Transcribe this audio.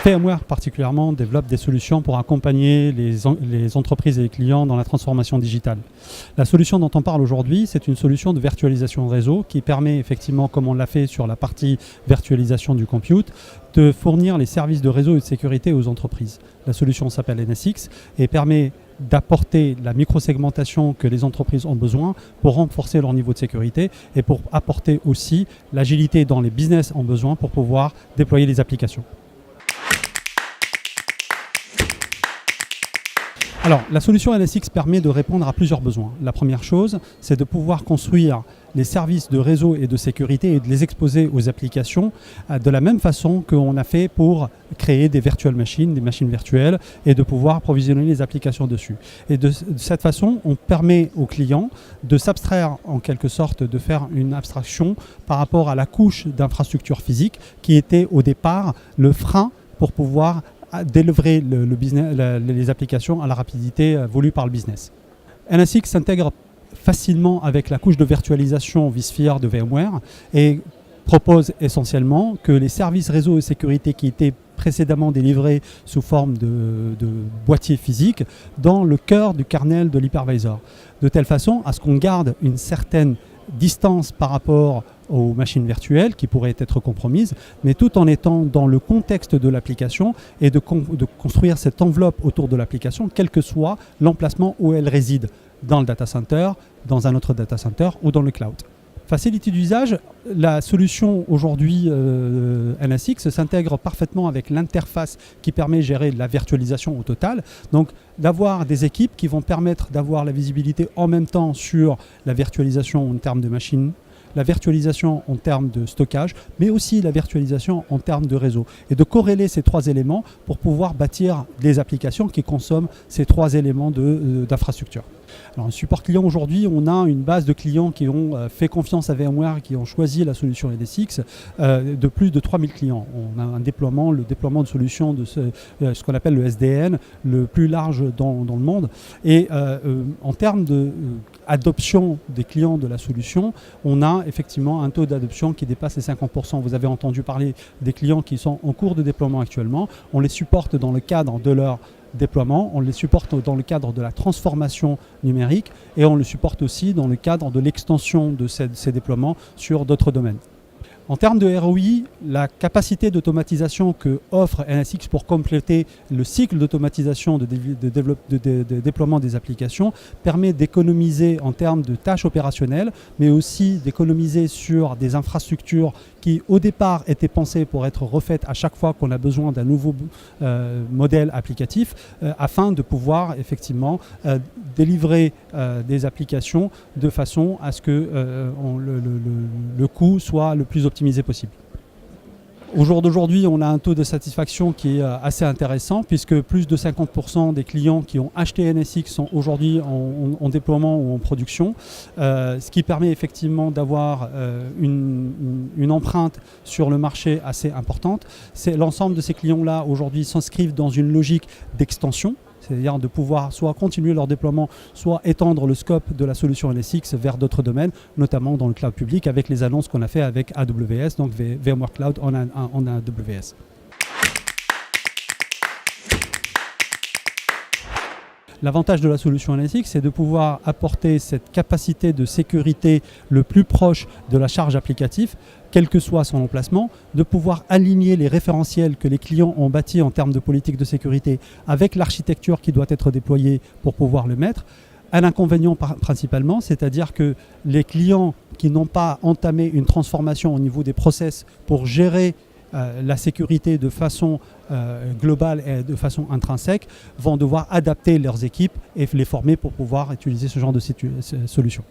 VMware particulièrement développe des solutions pour accompagner les entreprises et les clients dans la transformation digitale. La solution dont on parle aujourd'hui, c'est une solution de virtualisation réseau qui permet effectivement, comme on l'a fait sur la partie virtualisation du compute, de fournir les services de réseau et de sécurité aux entreprises. La solution s'appelle NSX et permet d'apporter la microsegmentation que les entreprises ont besoin pour renforcer leur niveau de sécurité et pour apporter aussi l'agilité dont les business ont besoin pour pouvoir déployer les applications. Alors, la solution NSX permet de répondre à plusieurs besoins. La première chose, c'est de pouvoir construire les services de réseau et de sécurité et de les exposer aux applications de la même façon qu'on a fait pour créer des virtual machines, des machines virtuelles, et de pouvoir provisionner les applications dessus. Et de cette façon, on permet aux clients de s'abstraire en quelque sorte, de faire une abstraction par rapport à la couche d'infrastructure physique qui était au départ le frein pour pouvoir délivrer les applications à la rapidité voulue par le business. NSX s'intègre facilement avec la couche de virtualisation vSphere de VMware et propose essentiellement que les services réseau et sécurité qui étaient précédemment délivrés sous forme de boîtiers physiques dans le cœur du kernel de l'hypervisor, de telle façon à ce qu'on garde une certaine distance par rapport aux machines virtuelles qui pourraient être compromises, mais tout en étant dans le contexte de l'application et de construire cette enveloppe autour de l'application, quel que soit l'emplacement où elle réside, dans le data center, dans un autre data center ou dans le cloud. Facilité d'usage, la solution aujourd'hui NSX s'intègre parfaitement avec l'interface qui permet de gérer la virtualisation au total. Donc d'avoir des équipes qui vont permettre d'avoir la visibilité en même temps sur la virtualisation en termes de machines, la virtualisation en termes de stockage, mais aussi la virtualisation en termes de réseau. Et de corréler ces trois éléments pour pouvoir bâtir des applications qui consomment ces trois éléments d'infrastructure. Alors, un support client aujourd'hui, on a une base de clients qui ont fait confiance à VMware, qui ont choisi la solution NSX, de plus de 3000 clients. On a le déploiement de solutions de ce qu'on appelle le SDN, le plus large dans le monde. Et en termes d'adoption des clients de la solution, on a effectivement un taux d'adoption qui dépasse les 50%. Vous avez entendu parler des clients qui sont en cours de déploiement actuellement. On les supporte dans le cadre de leur déploiement, on les supporte dans le cadre de la transformation numérique et on le supporte aussi dans le cadre de l'extension de ces déploiements sur d'autres domaines. En termes de ROI, la capacité d'automatisation que offre NSX pour compléter le cycle d'automatisation de déploiement des applications permet d'économiser en termes de tâches opérationnelles, mais aussi d'économiser sur des infrastructures qui au départ étaient pensées pour être refaites à chaque fois qu'on a besoin d'un nouveau modèle applicatif afin de pouvoir effectivement délivrer des applications de façon à ce que le coût soit le plus optimisé possible. Au jour d'aujourd'hui, on a un taux de satisfaction qui est assez intéressant puisque plus de 50% des clients qui ont acheté NSX sont aujourd'hui en déploiement ou en production, ce qui permet effectivement d'avoir une empreinte sur le marché assez importante. L'ensemble de ces clients-là aujourd'hui s'inscrivent dans une logique d'extension, c'est-à-dire de pouvoir soit continuer leur déploiement, soit étendre le scope de la solution NSX vers d'autres domaines, notamment dans le cloud public, avec les annonces qu'on a fait avec AWS, donc VMware Cloud en AWS. L'avantage de la solution NSX, c'est de pouvoir apporter cette capacité de sécurité le plus proche de la charge applicative, quel que soit son emplacement, de pouvoir aligner les référentiels que les clients ont bâtis en termes de politique de sécurité avec l'architecture qui doit être déployée pour pouvoir le mettre. Un inconvénient principalement, c'est-à-dire que les clients qui n'ont pas entamé une transformation au niveau des process pour gérer la sécurité de façon globale et de façon intrinsèque vont devoir adapter leurs équipes et les former pour pouvoir utiliser ce genre de solution.